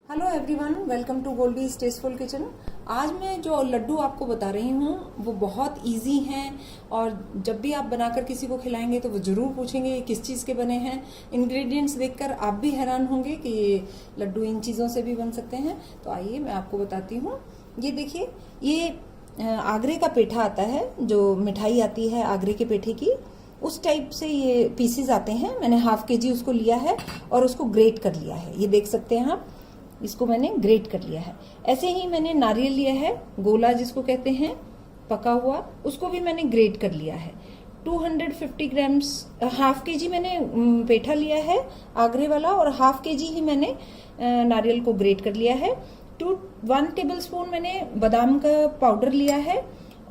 Hello everyone, welcome to Goldie's tasteful kitchen. आज मैं जो लड्डू आपको बता रही हूँ वो बहुत इजी हैं और जब भी आप बनाकर किसी को खिलाएंगे तो वो ज़रूर पूछेंगे ये किस चीज़ के बने हैं। इंग्रेडिएंट्स देखकर आप भी हैरान होंगे कि ये लड्डू इन चीज़ों से भी बन सकते हैं। तो आइए मैं आपको बताती हूँ। ये देखिए, ये आगरे का पेठा आता है, जो मिठाई आती है आगरे के पेठे की, उस टाइप से ये पीसीज आते हैं। मैंने ½ kg उसको लिया है और उसको ग्रेट कर लिया है। ये देख सकते हैं आप, इसको मैंने ग्रेट कर लिया है। ऐसे ही मैंने नारियल लिया है, गोला जिसको कहते हैं, पका हुआ, उसको भी मैंने ग्रेट कर लिया है। 250 ग्राम्स, ½ kg मैंने पेठा लिया है आगरे वाला और ½ kg ही मैंने नारियल को ग्रेट कर लिया है। 1 टेबलस्पून मैंने बादाम का पाउडर लिया है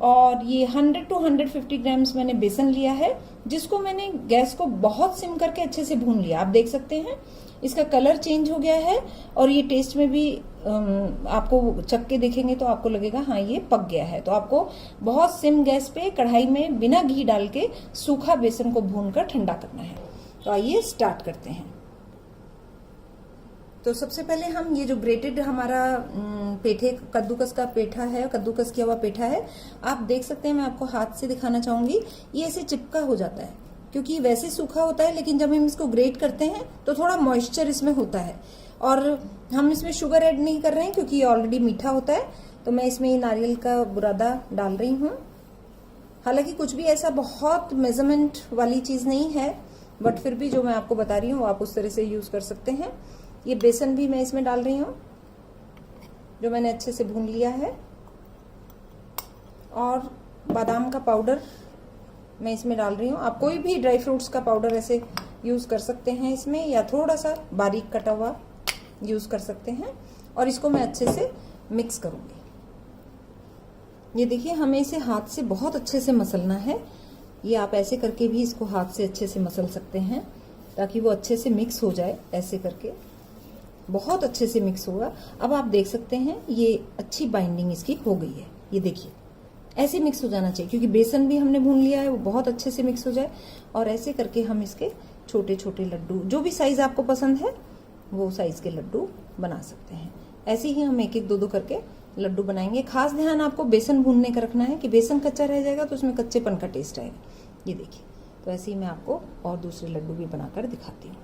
और ये 100 to 150 ग्राम्स मैंने बेसन लिया है, जिसको मैंने गैस को बहुत सिम करके अच्छे से भून लिया। आप देख सकते हैं इसका कलर चेंज हो गया है और ये टेस्ट में भी आपको चख के देखेंगे तो आपको लगेगा हाँ ये पक गया है। तो आपको बहुत सिम गैस पे कढ़ाई में बिना घी डाल के सूखा बेसन को भूनकर ठंडा करना है। तो आइए स्टार्ट करते हैं। तो सबसे पहले हम ये जो ग्रेटेड हमारा पेठे, कद्दूकस का पेठा है, कद्दूकस किया हुआ पेठा है, आप देख सकते हैं, मैं आपको हाथ से दिखाना चाहूंगी। ये ऐसे चिपका हो जाता है क्योंकि वैसे सूखा होता है, लेकिन जब हम इसको ग्रेट करते हैं तो थोड़ा मॉइस्चर इसमें होता है। और हम इसमें शुगर ऐड नहीं कर रहे हैं क्योंकि ये ऑलरेडी मीठा होता है। तो मैं इसमें नारियल का बुरादा डाल रही हूँ। हालांकि कुछ भी ऐसा बहुत मेजरमेंट वाली चीज नहीं है, बट फिर भी जो मैं आपको बता रही हूँ आप उस तरह से यूज कर सकते हैं। ये बेसन भी मैं इसमें डाल रही हूँ जो मैंने अच्छे से भून लिया है, और बादाम का पाउडर मैं इसमें डाल रही हूँ। आप कोई भी ड्राई फ्रूट्स का पाउडर ऐसे यूज कर सकते हैं इसमें, या थोड़ा सा बारीक कटा हुआ यूज कर सकते हैं। और इसको मैं अच्छे से मिक्स करूंगी। ये देखिए, हमें इसे हाथ से बहुत अच्छे से मसलना है। ये आप ऐसे करके भी इसको हाथ से अच्छे से मसल सकते हैं ताकि वो अच्छे से मिक्स हो जाए। ऐसे करके बहुत अच्छे से मिक्स होगा। अब आप देख सकते हैं ये अच्छी बाइंडिंग इसकी हो गई है। ये देखिए, ऐसे मिक्स हो जाना चाहिए क्योंकि बेसन भी हमने भून लिया है, वो बहुत अच्छे से मिक्स हो जाए। और ऐसे करके हम इसके छोटे छोटे लड्डू, जो भी साइज आपको पसंद है वो साइज के लड्डू बना सकते हैं। ऐसे ही हम 1-1, 2-2 करके लड्डू बनाएंगे। खास ध्यान आपको बेसन भूनने का रखना है कि बेसन कच्चा रह जाएगा तो उसमें कच्चेपन का टेस्ट आएगा। ये देखिए, तो ऐसे ही मैं आपको और दूसरे लड्डू भी बनाकर दिखाती हूँ।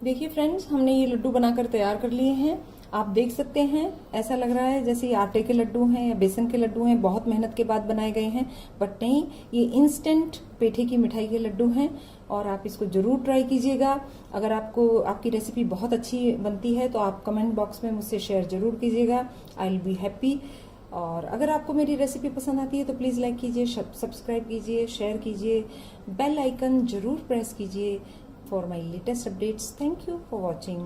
देखिए फ्रेंड्स, हमने ये लड्डू बनाकर तैयार कर लिए हैं। आप देख सकते हैं ऐसा लग रहा है जैसे ये आटे के लड्डू हैं या बेसन के लड्डू हैं, बहुत मेहनत के बाद बनाए गए हैं, बट नहीं, ये इंस्टेंट पेठे की मिठाई के लड्डू हैं। और आप इसको जरूर ट्राई कीजिएगा। अगर आपको आपकी रेसिपी बहुत अच्छी बनती है तो आप कमेंट बॉक्स में मुझसे शेयर जरूर कीजिएगा। I will be happy. और अगर आपको मेरी रेसिपी पसंद आती है तो प्लीज़ लाइक कीजिए, सब्सक्राइब कीजिए, शेयर कीजिए, बेल आइकन जरूर प्रेस कीजिए for my latest updates. Thank you for watching.